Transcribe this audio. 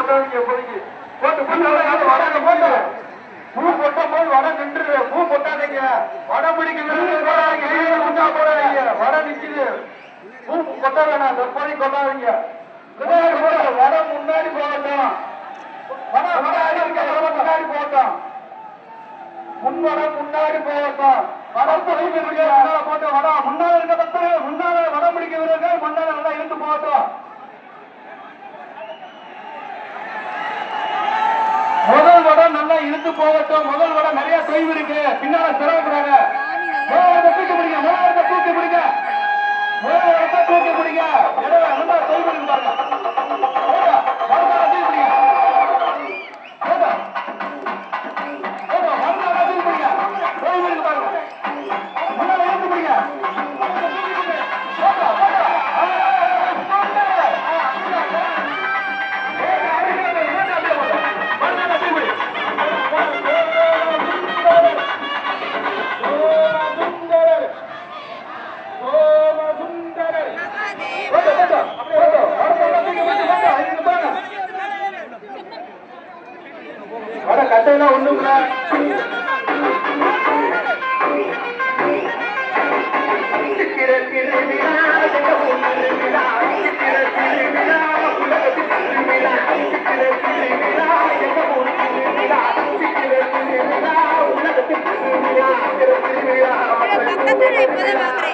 போட்டாங்க இப்போதைக்கு போட்டு போட்டு வடக்கு போட்டு பூ போட்டா போது வடை நின்று பூ போட்டாதீங்க வடை பிடிக்கிறது போடாதீங்க வடை நிக்குது பூ கொட்ட வேணாம் தற்போதைக்கு கொண்டாதீங்க வடை முன்னாடி போகட்டும் முன்னாடி போகட்டும் முன்வட முன்னாடி போகட்டும் போட்டு வடை முன்னால இருக்க பத்து முன்னால வடை பிடிக்க வீரர்கள் முன்னால நல்லா இழுத்து போகட்டும் முதல் வடம் நல்லா இழுத்து போகட்டும் முதல் வடம் நிறைய தொய்வு இருக்கு பின்னால சிரமப்படுறாங்க தூக்கி பிடிங்க முதல் தூக்கி பிடிங்க தூக்கி பிடிங்க நல்லா தொய்வு இருக்கு பாருங்க தூக்கி பிடிங்க தொய்வு இருக்கு பாருங்க முன்னால இழுத்து பிடிங்க கட்டையெல்லாம் ஒண்ணும் பக்கத்துல இப்பதான்